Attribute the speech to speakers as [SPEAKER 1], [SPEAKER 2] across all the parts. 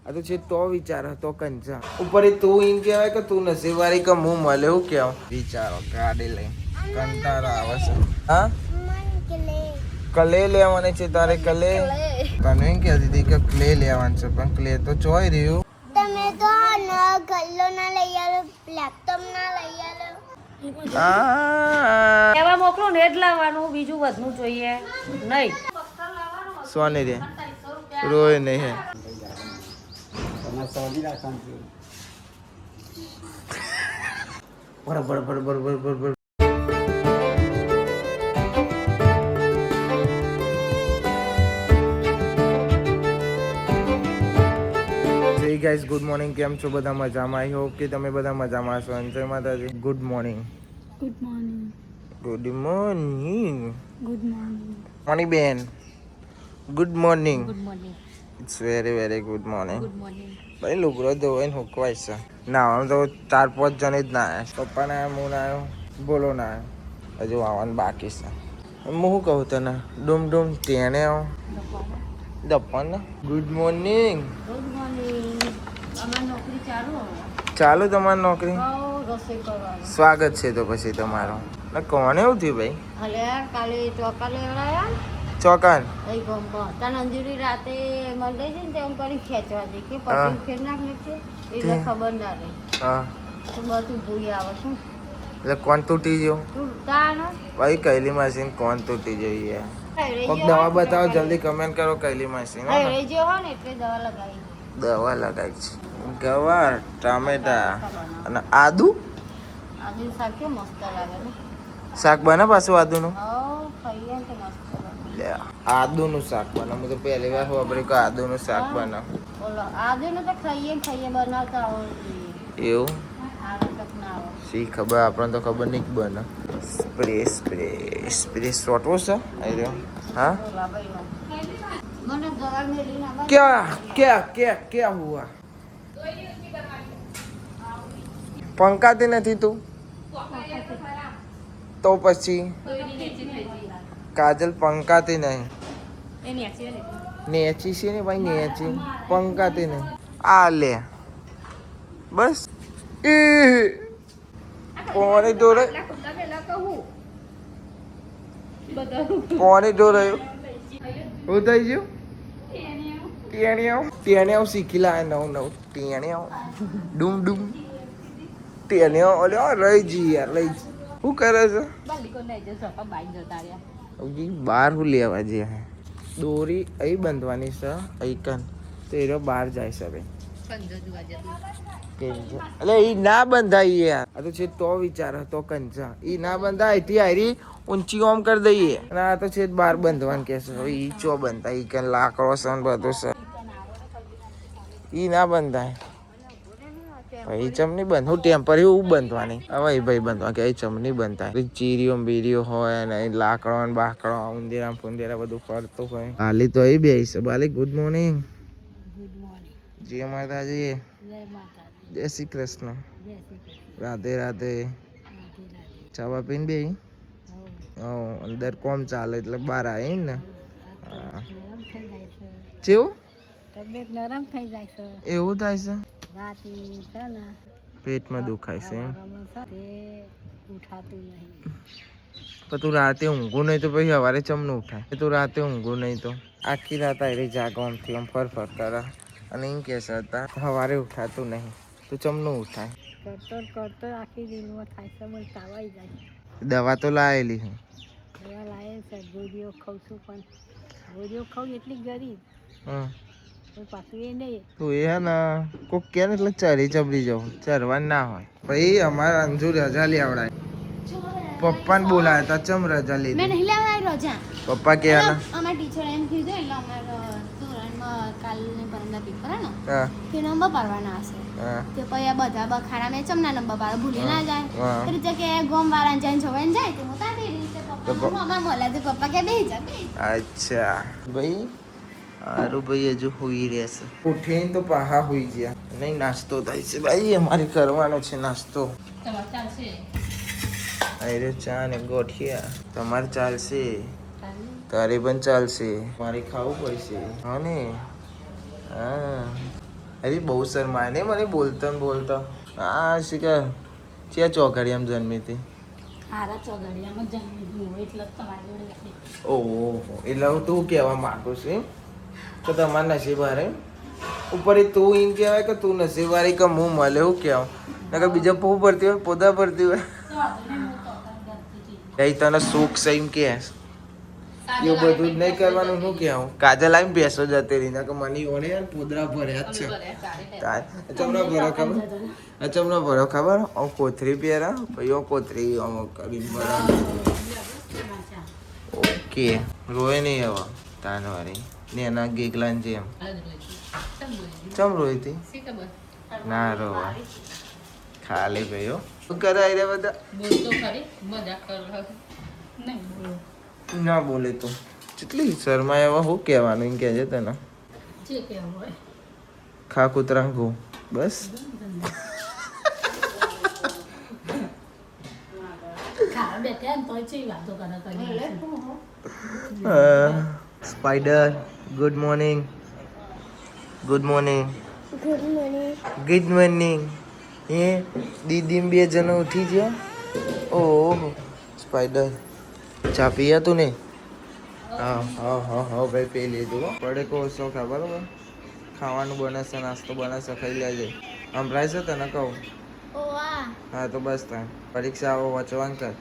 [SPEAKER 1] આ તો છે તો વિચાર હતો કંચા ઉપર તું એમ કહેવાય કે તું નસીબવાળી કે હું મળે એવું કેવું વિચારો ગાડી લઈ કંટાળો આવે છે હા કલે લેવાની છે તારે કલે તને એમ કહેતી હતી કે ક્લે લેવાનું છે પણ ક્લે તો ચોઈ રહ્યું
[SPEAKER 2] તમે તો ગલ્લો ના લઈ આવો લેપટોપ ના લઈ આવો
[SPEAKER 3] એવા મોકલો ને જ લાવવાનું બીજું વધવું જોઈએ નહીં
[SPEAKER 1] સોની રે રોય નહીં હે બરાબર બરાબર બરાબર ગાઈઝ ગુડ મોર્નિંગ કેમ છો બધા મજામાં આઈ હોપ કે તમે બધા મજામાં છો જય માતાજી good morning
[SPEAKER 2] good morning
[SPEAKER 1] good morning
[SPEAKER 2] good morning
[SPEAKER 1] morning બેન good morning
[SPEAKER 3] good morning
[SPEAKER 1] it's very very good morning
[SPEAKER 3] good morning
[SPEAKER 1] ભાઈ લુગડો ધોઈને હુકવાય છે ના આમ તો 4-5 જણ જ ના આવ્યા પપ્પા ના આવ્યા હું ના આવ્યો બોલો ના આવ્યો હજુ આવવાનું બાકી છે હું શું કહું તને ડૂમ ડૂમ તેને આવો દપન ગુડ મોર્નિંગ
[SPEAKER 3] ગુડ મોર્નિંગ અમારી નોકરી
[SPEAKER 1] ચાલુ તમારી નોકરી
[SPEAKER 3] રસોઈ કરવાની
[SPEAKER 1] સ્વાગત છે તો પછી તમારો કોણ એવું થયું ભાઈ
[SPEAKER 3] હલે કાલે ચોકા લેવડાયા
[SPEAKER 1] ચોકાન
[SPEAKER 3] એ ગમમાં તને અંજુરી રાતે મળે છે ને તેમ કરી ખેંચવા દે કે પછી ફેર નાખ છે એટલે ખબર ના રહી
[SPEAKER 1] હા
[SPEAKER 3] તો બધું ભૂલી આવે શું
[SPEAKER 1] એટલે કોણ તૂટી ગયો
[SPEAKER 3] તું તાણ
[SPEAKER 1] ભાઈ કૈલી મશીન કોણ તૂટી જઈએ કોક દવા બતાવો જલ્દી કમેન્ટ કરો કૈલી મશીન
[SPEAKER 3] રહી ગયો હોય ને એટલે દવા લગાવી
[SPEAKER 1] દવા લગાવી છે ગવાર ટામેટા અને આદુ
[SPEAKER 3] આજે શાક કેવું મસ્ત લાગે ને
[SPEAKER 1] શાક બને પાછું આદુનું
[SPEAKER 3] ખાઈએ ને તો મસ્ત લાગે
[SPEAKER 1] લે આદુનું શાક બને હું તો પહેલી વાર ખબર કે આદુનું શાક બને
[SPEAKER 3] બોલો આજે ને તો ખાઈએ બનાવતા આવડે
[SPEAKER 1] એવું
[SPEAKER 3] આવડત ના આવે
[SPEAKER 1] શી ખબર આપણને તો ખબર નહીં બને સ્પ્રે સ્પ્રે સ્પ્રે સોટવો છે આવી રહ્યો હા
[SPEAKER 3] બોલા ભાઈનો મને દવા મેલી ના
[SPEAKER 1] क्या क्या क्या क्या हुआ પંકાતી નથી તું તો પછી કાજલ પંકાતી નહીં નેચી છે ને ભાઈ નેચી પંકાતી નહીં આ લે બસ એ પોણી ડોરે પોણી ડોરાયું હું થઈ ગયું ટેણિયાઓ શીખી લાવે નવ ટેણિયાઓ ડૂમ ડૂમ ટેણિયાઓ ઓલ્યો રહી જી યાર લઈ જી શું કરે છે બહાર હું લેવા જઈએ દોરી અહીં બંધવાની છે અહીં કન તો એ બહાર જાય છે ભાઈ એટલે એ ના બંધાય યાર આ તો છે તો વિચાર હતો કંચા એ ના બંધાય એથી હારી ઊંચી ઓમ કરી દઈએ અને આ તો છે બહાર બંધવાનું કે છે ઈ ચો બંધાય ઈ કે લાકડો છે ને બધું છે ઈ ના બંધાય ભાઈ ચમની બંધ હું ટેમ્પર એવું બંધવાની હવે ભાઈ બંધવા કે ચમની બંધાય ચીરીઓ બીરીઓ હોય ને લાકડો ને બાકડો ઉંદેરા ફુંદેરા બધું ફરતું હોય હાલી તો એ બે છે બાલી ગુડ મોર્નિંગ જય માતાજી જય શ્રી કૃષ્ણ રાધે રાધે ચાવા પીને બે અંદર કોમ ચાલે એટલે બહાર આવી ને કેવું
[SPEAKER 3] તબિયત નરમ થઈ જાય છે
[SPEAKER 1] એવું થાય છે
[SPEAKER 3] રાતે છે ને
[SPEAKER 1] પેટમાં દુખાય છે
[SPEAKER 3] ઉઠાતું નહીં
[SPEAKER 1] પણ તું રાતે ઊંઘું નહીં તો પછી સવારે ચમનું ઉઠાય તું રાતે ઊંઘું નહીં તો આખી રાત આવી જાગો આમથી આમ ફર કરે અને એમ કે હતા સવારે ઉઠાતું નહીં તું ચમનું ઉઠાય
[SPEAKER 3] કરતો આખી દિનમાં થાય છે મને તાવાઈ જાય
[SPEAKER 1] દવા તો લાવેલી હું
[SPEAKER 3] દવા લાવે છે ગોળીઓ ખાઉં છું પણ ગોળીઓ ખાઉં એટલી ગરીબ
[SPEAKER 1] હા
[SPEAKER 3] પાછું એ નહીં
[SPEAKER 1] તું એ હે ને કોક કે ને એટલે ચરી ચબરી જાઉં ચરવાનું ના હોય ભાઈ અમારે અંજુ રજા લેવડાય પપ્પાને બોલાયા તા ચમ રજા લીધી
[SPEAKER 2] મેં નહીં લેવાય રજા
[SPEAKER 1] પપ્પા કે
[SPEAKER 2] અમારા ટીચર એમ કીધું એટલે અમારા ધોરણમાં કાલની પરમના પેપર હે ને
[SPEAKER 1] હા
[SPEAKER 2] તે નંબર પાડવાના હશે
[SPEAKER 1] હા
[SPEAKER 2] તે પછી આ બધા બખાડા મેં ચમના નંબર પાડે ભૂલી ના જાય
[SPEAKER 1] હા.
[SPEAKER 2] એ રીતે કે ગોમ વાળા જઈને જોવાને જાય તો હું તારી રીતે પપ્પા અમાર મોલા તો પપ્પા કે બેહી જા
[SPEAKER 1] અચ્છા ભાઈ હારું ભાઈ હજુ હોઈ રહેશે ઉઠીને તો પાહા હોઈ ગયા નહીં નાસ્તો થાય છે ભાઈ અમારે કરવાનો છે નાસ્તો અરે ચા ને ગોઠિયા તમારે ચાલશે તારે પણ ચાલશે મારે ખાવું પડશે હા ને હા અરે બહુ શરમાય ને મને બોલતા ને બોલતા. હા શી કે ચે ચોકડી એમ જન્મી હતી.
[SPEAKER 4] હારા ચોગડિયામાં જન્મી હું એટલે જ તમારી જોડે લાગી.
[SPEAKER 1] ઓહો એટલે હું તું કહેવા માંગુ છું એમ? કે તમારા નસીબ હારે ઉપર તું એમ કહેવાય કે તું નસીબ વાળી કે હું મળે એવું કહેવાય. નકર બીજા પો ભરતી હોય પોતા ભરતી હોય
[SPEAKER 4] તો વાંધો નહીં, હું તો કરતી હતી.
[SPEAKER 1] એ તને સુખ છે એમ કે એવું બધું જ નહીં કરવાનું. શું કહેવું કાજલ આવીને બેસો જતી રહી કે મને ઓળે પોદરા ભર્યા જ છે. અચમનો ભરો ખબર અચમનો ભરો ખબર કોથરી પહેરા પછી કોથરી કરી ભરા. ઓકે રોય નહીં હવે તાનવારી ને એના ગેગલાન જેમ ચમ રોઈ હતી ના રોવા ખાલી ભાઈઓ શું કરે રે બધા
[SPEAKER 4] બોલતો ખરી મજાક કરો નહીં બોલો
[SPEAKER 1] ના બોલે તો કેટલી શરમાય હવે શું કહેવાનું એમ કહેજે તને
[SPEAKER 4] જે કેવું હોય
[SPEAKER 1] ખા કૂતરા ગો બસ
[SPEAKER 4] ખાવા બેઠા ને તોય ચેવી વાતો કરે કરી
[SPEAKER 1] spider good morning good morning good morning એ દીદી બે જણા ઉઠી ગયા. ઓહો સ્પાઈડર ચા પીયા તું ને? હા હા હા હા ભાઈ પી લીધું. પડે કો શોખ હા બરોબર ખાવાનું બનાવશે નાસ્તો બનાવશે ખાઈ લેજે. સંભળાય છે તને કહું?
[SPEAKER 2] ઓવા
[SPEAKER 1] હા તો બસ તાર પરીક્ષા આવો વાંચવાનું કર.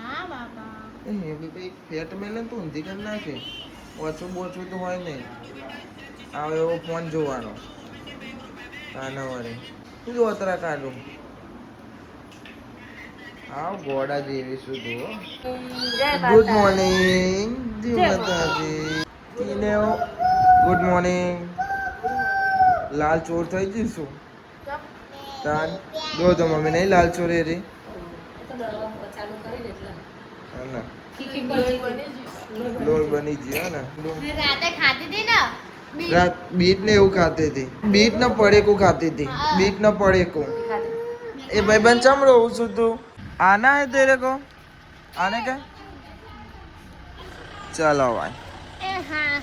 [SPEAKER 2] હા બાપા
[SPEAKER 1] એ બી ભાઈ ફેટ મેલે તો ઊંધી કરી નાખે. ઓછું બોચું તો હોય નહીં. આવે એવો ફોન જોવાનો. આના વડે શું જોતરા કાઢું? હા ગોડા જેવી શું તું? ગુડ મોર્નિંગ જય માતાજી. Good morning. લાલ ચોર થઈ જઈશું તાન જો તો મમ્મી નહીં લાલ ચોર એ રે
[SPEAKER 4] ચાલુ કરી દે એટલે
[SPEAKER 1] હા ના
[SPEAKER 4] ખીખી બની
[SPEAKER 1] લોલ બની ગયો ને
[SPEAKER 2] રાતે ખાતી હતી ને
[SPEAKER 1] રાત બીટ ને એવું ખાતી હતી. બીટ ને પડેકું ખાતી હતી. બીટ ને પડેકું. એ ભાઈ બન ચમ રહું છું તું? આના હે તેરે કો આને કે ચલો ભાઈ
[SPEAKER 2] એ હા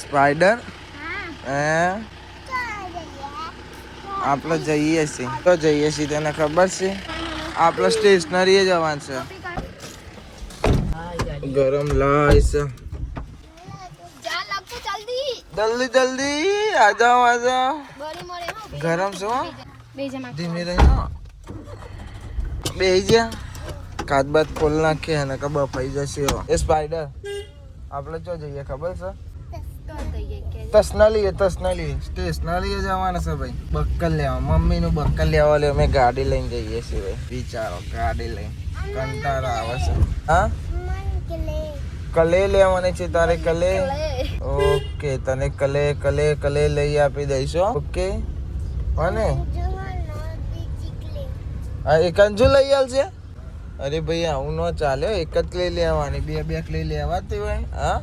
[SPEAKER 1] સ્પાઈડર
[SPEAKER 2] હા
[SPEAKER 1] હે આપણે જઈએ છીએ તો જઈએ છીએ તને ખબર છે? આપણે સ્ટેશનરી જવાનું છે. ગરમ લાઈસ
[SPEAKER 2] જા લાગતો જલ્દી
[SPEAKER 1] જલ્દી જલ્દી આ જાઓ આ જાઓ.
[SPEAKER 2] બરી મોરે હો
[SPEAKER 1] ગરમ છે હો.
[SPEAKER 2] બે જમા
[SPEAKER 1] ધીમે રહીને બેહી જા. કાચ બાદ ખોલ નાખીએ અને કે બફાઈ જશે. એ સ્પાઈડર આપણે જો જઈએ ખબર છે? તસનાલી સ્ટેશનરી જવાના છે ભાઈ. બક્કલ લેવા મમ્મીનું બક્કલ લેવા લે અમે ગાડી લઈને જઈએ છીએ ભાઈ. વિચારો ગાડી લઈને કંટાળો આવે છે. હા કલે લેવાની છે તારે કલે? ઓકે તને કલે લઈ આપી દઈશું. ઓકે અને હા એક અંજુ લઈ આવશે. અરે ભાઈ આવું ન ચાલે એક જ લઈ લેવાની. બે બેગ લઈ લેવાતી હોય. હા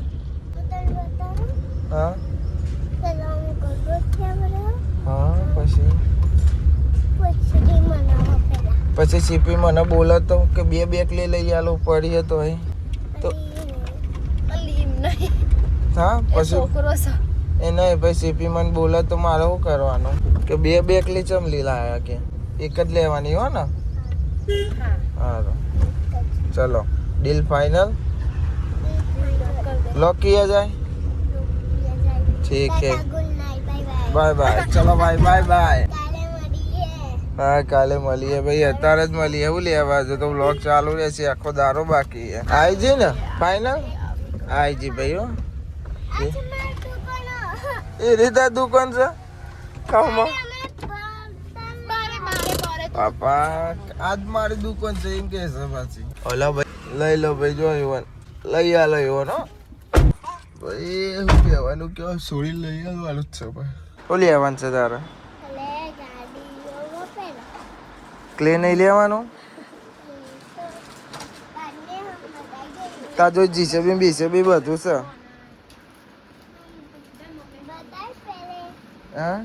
[SPEAKER 1] હા હા પછી સીપી મને બોલતો કે બે બેગ લઈ આલો પડી હતો તો હા પછી એ નહીં પછી સીપી મને બોલે તો મારે શું કરવાનું કે બે બેગ લઈ ચમ લાયા કે એક જ લેવાની હો ને? હા ચલો ડીલ फाइनल लॉक किया जाए. ठीक है बाय बाय. चलो बाय बाय बाय. હા કાલે મળીએ ભાઈ. અત્યારે જ મળીએ. એવું લેવા જો તો વ્લોગ ચાલુ રહેશે આખો દારો બાકી છે. આવી જી ને ફાઇનલ આવી જી ભાઈ હો. એ રીતા દુકાન છે ખાવામાં પાપા આજ મારી દુકાન છે એમ કે છે પાછી. ઓલા ભાઈ લઈ લો ભાઈ જો યુવાન લઈ આ લઈ નો ભાઈ શું કહેવાનું કે સોળી લઈ આવવાનું જ છે ભાઈ. ઓલી આવવાનું છે તારે ક્લે નહીં લેવાનું? તાજો જીસેબી બીસેબી બધું છે. હા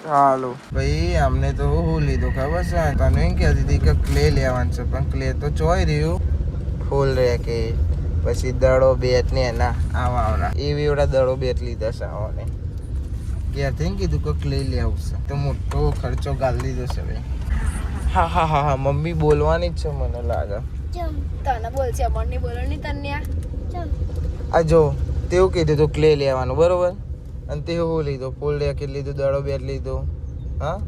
[SPEAKER 1] હાલો ભાઈ અમને તો શું લીધું ખબર છે? તને એમ કહેતી હતી કે ક્લે લેવાનું છે પણ ક્લે તો ચોઈ રહ્યું ફૂલ રહે કે પછી દડો બેટ ને એના આવા એવી એવડા દડો બેટ લીધા છે આવને ક્યાંથી કીધું કોઈક લઈ લે આવશે તો મોટો ખર્ચો ગાળી દીધો છે ભાઈ હા હા હા હા મમ્મી બોલવાની જ છે મને લાગે
[SPEAKER 2] તને બોલ છે મમ્મી બોલો ની તને
[SPEAKER 1] આ જો તેવું કીધું તું ક્લે લેવાનું બરોબર અને તેવું લીધું ફૂલ રેકેટ લીધું દડો બેટ લીધો હા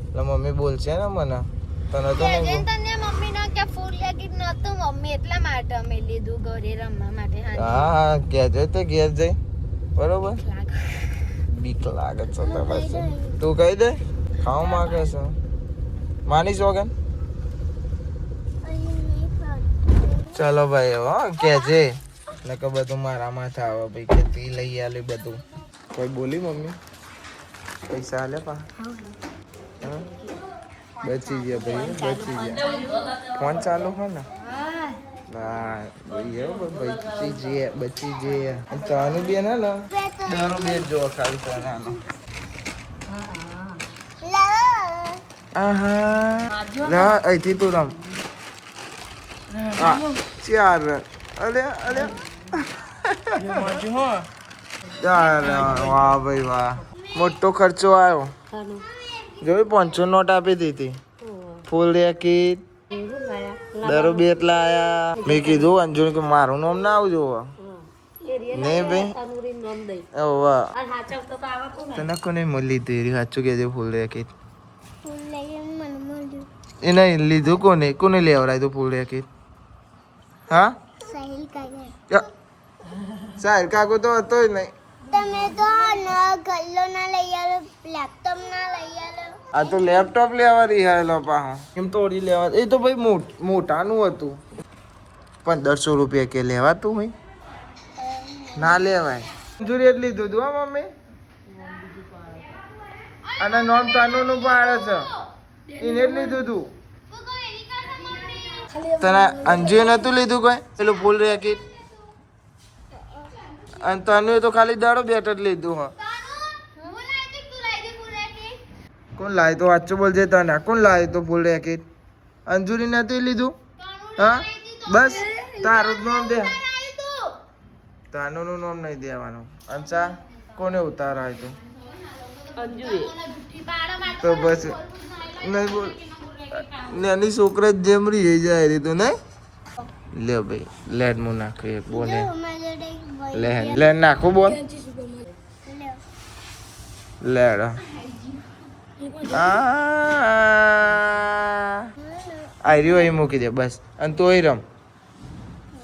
[SPEAKER 1] એટલે મમ્મી બોલશે ને મને તને તો નહીં
[SPEAKER 2] તને મમ્મી ના કે ફૂલ લેગીટ નતું મમ્મી એટલા માટે અમે લીધું ઘરે રમવા માટે
[SPEAKER 1] હા હા કહેજો તે ઘેર જઈ બરોબર બીક લાગે છે પછી તું કહી દે ખાવા માંગે છે માનીશ વગર ચલો ભાઈ હો કહેજે ને કે બધું મારા માથે આવે ભાઈ કે તી લઈ આલે બધું કોઈ બોલી મમ્મી પૈસા આલે પા હા બચી ગયા ભાઈ બચી ગયા ફોન ચાલુ હો ને હા ભાઈ બચી જઈએ ચાનું બેન હે ને દારૂ બેન જો ખાલી ચાનો આહા ના અહીંથી તું રમ ચાર અલે અલે વાહ ભાઈ વાહ મોટો ખર્ચો આવ્યો જોઈ 500 નોટ આપી દીધી ફૂલ રેકેટ દારૂ બેટ લાયા મેં કીધું અંજુ કે મારું નામ ના આવજો નહીં ભાઈ તને કોને મળી હતી સાચું કહેજો ફૂલ રેકેટ એ નહીં લીધું કોને લેવડાય તું ફૂલ રેકેટ હા સાહેબ કાકો તો હતો જ નહીં
[SPEAKER 2] તમે તો ગલ્લો ના લઈ આલો લેપટોપ ના લઈ આલો
[SPEAKER 1] આ તો લેપટોપ લેવા રિહાયેલો પાહો એમ તોડી લેવા એ તો ભાઈ મોટાનું હતું 1500 રૂપિયા કે લેવાતું ભાઈ ના લેવાય મંજૂરી એટલી લીધું હા મમ્મી અને નોમ તાનું નું પાડે છે એને જ લીધું તું તને અંજુ નતું લીધું કોઈ પેલું ફૂલ રેકેટ અને તને તો ખાલી દાડો બેટ જ લીધું હા કોણ લાય તો વાંચો બોલજે તને કોણ લાય તો ફૂલ રેકેટ અંજુરી નથી લીધું હા બસ તારું જ નામ દે તાનું નું નામ નહીં દેવાનું અંચા કોને ઉતારાય તો તો બસ નહીં બોલ નાની છોકરા જેમ રહી જાય રે તો નહીં લે ભાઈ લેડ મુ નાખે બોને લે નાખો બોલ લેડ આર્યો અહીં મૂકી દે બસ અને તોય રમ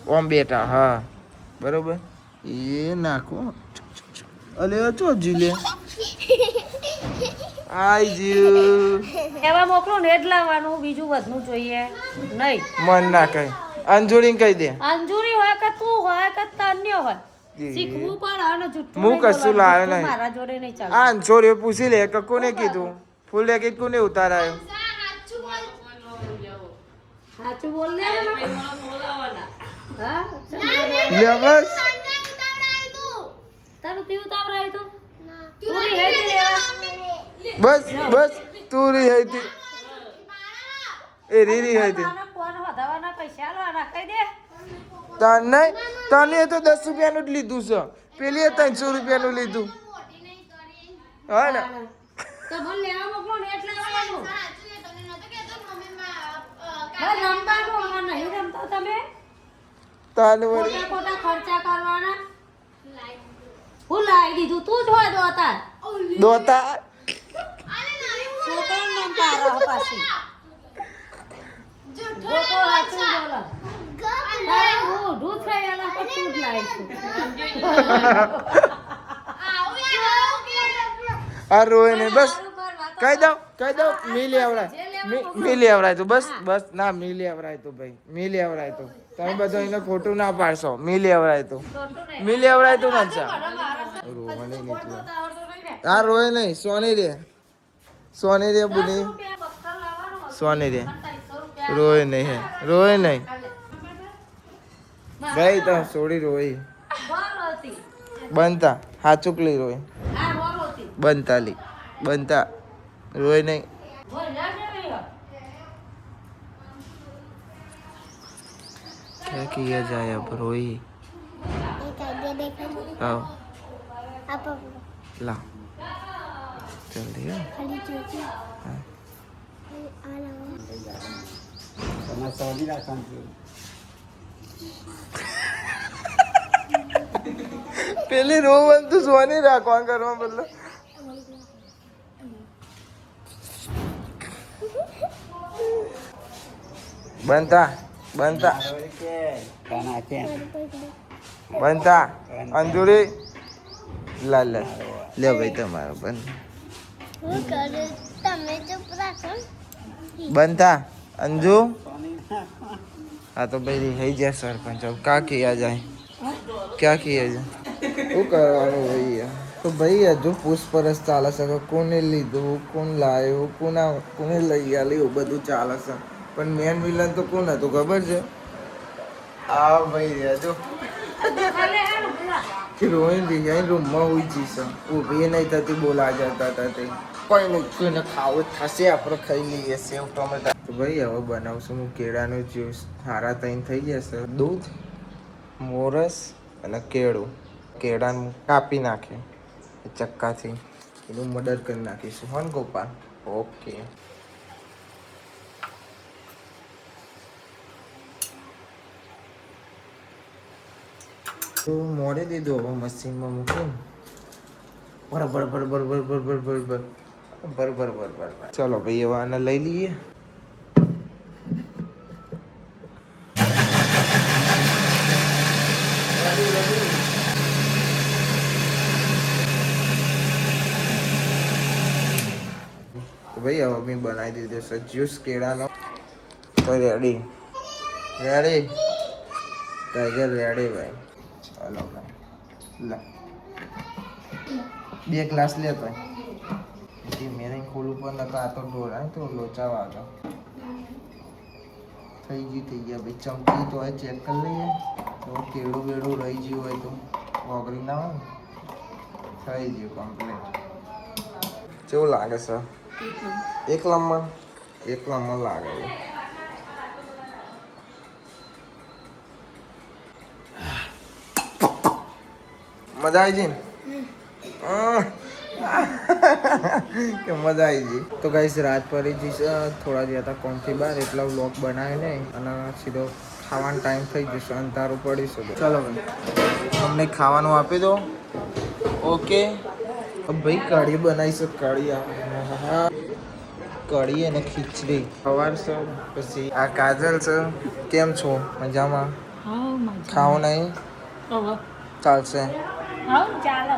[SPEAKER 1] ઓમ બેટા હા બરોબર એ નાખો અલે ચો જીલે આઈ જીવ
[SPEAKER 3] એવા મોકલો ને જ લાવવાનું બીજું વધનું જોઈએ નહીં
[SPEAKER 1] મન ના કઈ અંજુરી કહી દે
[SPEAKER 3] અંજુરી હોય કે તું હોય કે તન્ય હોય શીખવું પણ અને જુઠ્ઠું
[SPEAKER 1] હું કશું લાવ્યો નહીં
[SPEAKER 3] મારા જોડે નહીં ચાલે
[SPEAKER 1] આ અંજોરીઓ પૂછી લે કે કોને કીધું ફૂલ રેકેટ કોને ઉતારાયો
[SPEAKER 3] સાચું બોલ લે હા
[SPEAKER 1] લે બસ
[SPEAKER 3] તારું પીવું તાવરાય તો તું રી હે લેવા
[SPEAKER 1] બસ બસ તું રહી હતી એ રીરી હતી
[SPEAKER 3] ફોન વધાવાના પૈસા લાવવાના કહી દે
[SPEAKER 1] તને તો 10 રૂપિયાનું જ લીધું છે પેલી 300 રૂપિયાનું લીધું હા ને
[SPEAKER 3] તો બોલ લેવા મોકલો ને એટલે આવવાનું બસ રમવાનું અમાર નહીં રમતા તમે
[SPEAKER 1] તને વળી
[SPEAKER 3] ખોટા ખર્ચા કરવાના હું લાવી દીધું તું જ હોય દોતા
[SPEAKER 1] દોતા
[SPEAKER 3] છોકરાનું નામ તારો પાછી ગોતો હાચું બોલો તારે હું દૂધ ખાયાના પર તું જ લાવીશું
[SPEAKER 1] આ રોય ને બસ કહી દઉં મિલી આવરાય તો બસ ના મિલી આવરાય તો ભાઈ મિલી આવરાય તો તમે બધા એને ખોટું ના પાડશો મિલી આવરાય તો મનસા રોવાની નીકળ્યો આ રોય નહીં સોની રે બુની સોની રે રોય નહીં ભાઈ તો છોડી રોઈ બનતા હાચુકલી રોય બનતા રોય નહીં क्या किया जाए अब रोई હા લા જલ્દી હા પેલી રોવન તું સોની રાખવા કરવા બદલે બનતા બનતા બનતા અંજુરી લા લે લે ભાઈ તમારો બંધ બનતા અંજુ हाँ तो भाई है जा सरपंच अब क्या किया जाए क्या किया जाए શું કરવાનું ભાઈ તો ભાઈ હજુ પૂછપરછ ચાલે છે કે કોને લીધું કોણ લાવ્યો કોને લઈ આલ્યું બધું ચાલે છે પણ મેન વિલન તો કોણ હતું ખબર છે આ ભાઈ હજુ રોહિન રિહાઈ રૂમમાં હોય છે ઊભી નહીં થતી બોલા જતા હતા તે કોઈ નહીં કોઈને ખાવું થશે આપણે ખાઈ લઈએ સેવ ટમેટા તો ભાઈ હવે બનાવશું હું કેળાનું જ્યુસ સારા ત્રણ થઈ જશે દૂધ મોરસ અને કેળું કેળાનું કાપી નાખે ચક્કાથી એનું મર્ડર કરી નાખીશું હો ને ગોપાલ ઓકે તો મોડે દીધું હવે મશીનમાં મૂકીને બરાબર બરાબર બરાબર બરાબર બરાબર બરાબર ચલો ભાઈ હવે આને લઈ લઈએ ભાઈ હવે મેં બનાવી દીધો છે જ્યુસ કેળાનો તો રેડી રેડી ટાઈગર રેડી ભાઈ ચાલો ભાઈ લે બે ગ્લાસ લે ભાઈ મેરે ખોલું પણ નતો આ તો ડોળા તો લોચા વાગા થઈ ગયા ભાઈ ચમકી તો હોય ચેક કરી લઈએ તો કેળું બેડું રહી ગયું હોય તો વગરી ના હોય થઈ ગયું કમ્પ્લીટ કેવું લાગે છે એક લાંબા લાગે મજા આવી ગઈ કે મજા આવી ગઈ તો ગાઈસ રાત પડી જઈશ થોડા દિવસ હતા કોમથી બહાર એટલા વ્લોગ બનાવે નહીં અને સીધો ખાવાનો ટાઈમ થઈ જશે અંધારું પડીશું ચાલો ભાઈ અમને ખાવાનું આપી દો ઓકે ભાઈ કઢી બનાવી છે કઢી કઢી અને ખીચડી સવાર છે પછી આ કાજલ છે કેમ છો મજામાં ખાઓ નહીં ચાલશે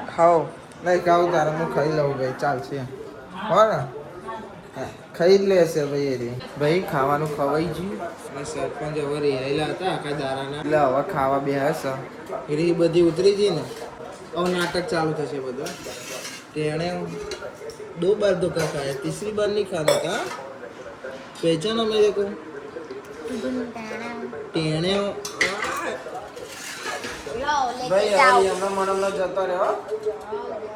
[SPEAKER 1] ખાઓ નહીં ખાવ તારે હું ખાઈ લઉં ભાઈ ચાલશે હો ને ખાઈ જ લેશે ભાઈ એ ભાઈ ખાવાનું ખવાઈ ગયું અને સરપંચ હવે રહેલા હતા આખા દારાના એટલે હવે ખાવા બે હશે એ બધી ઉતરી ગઈ ને હવે નાટક ચાલુ થશે બધું टेढ़े 2 बार धोखा खाया तीसरी बार नहीं खाना था पहचाना मेरे को टेढ़े ભાઈ હમણાં મનમનો જતો રહ્યો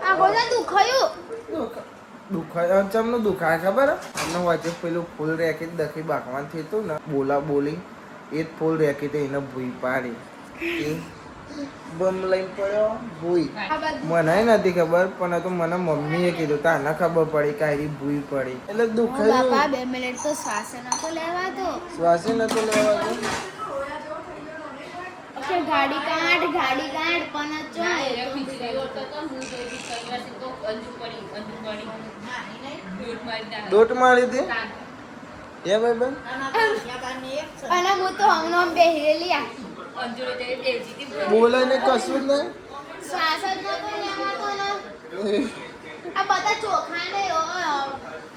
[SPEAKER 2] આ ગોલા દુખાયું
[SPEAKER 1] દુખાય ચમનું દુખાય ખબર અમને વચ્ચે પેલું ફૂલ રેકી દખી બાકવાનથી હતું ને બોલા બોલી એ જ ફૂલ રેકી તે એને ભૂઈ પાડી બમ લઈને પડ્યો ભૂઈ મને નથી ખબર પણ તો મને મમ્મીએ કીધું તાને ખબર પડી કે આરી ભૂઈ પડી એટલે દુખાય
[SPEAKER 2] બાપા 2 મિનિટ તો શ્વાસે નતો લેવા દો કે ગાડી કાઢ પણ
[SPEAKER 1] દોટ મારી હતી એ ભાઈ બેન
[SPEAKER 2] અને હું તો હમણાં બેહરેલી આ
[SPEAKER 1] બોલે ને કશું જ નહીં
[SPEAKER 2] શ્વાસ જ નતો લેવાતો ને આ બધા ચોખા ને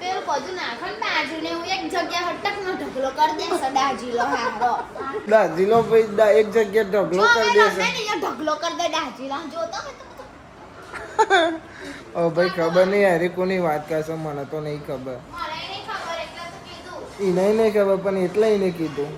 [SPEAKER 2] પેલું બધું નાખન બાજુ ને હું એક જગ્યા હટક નો ઢગલો કરી દેશે દાજીલો હારો
[SPEAKER 1] દાજીલો ભાઈ એક જગ્યા ઢગલો કરી દેશે
[SPEAKER 2] ઢગલો કરી દે દાજીલો જોતો
[SPEAKER 1] ઓ ભાઈ ખબર નહીં યાર કોની વાત કરશે મને તો નહીં ખબર
[SPEAKER 2] મને નહીં ખબર એટલે તો કીધું
[SPEAKER 1] એને નહીં ખબર પણ એટલે એને કીધું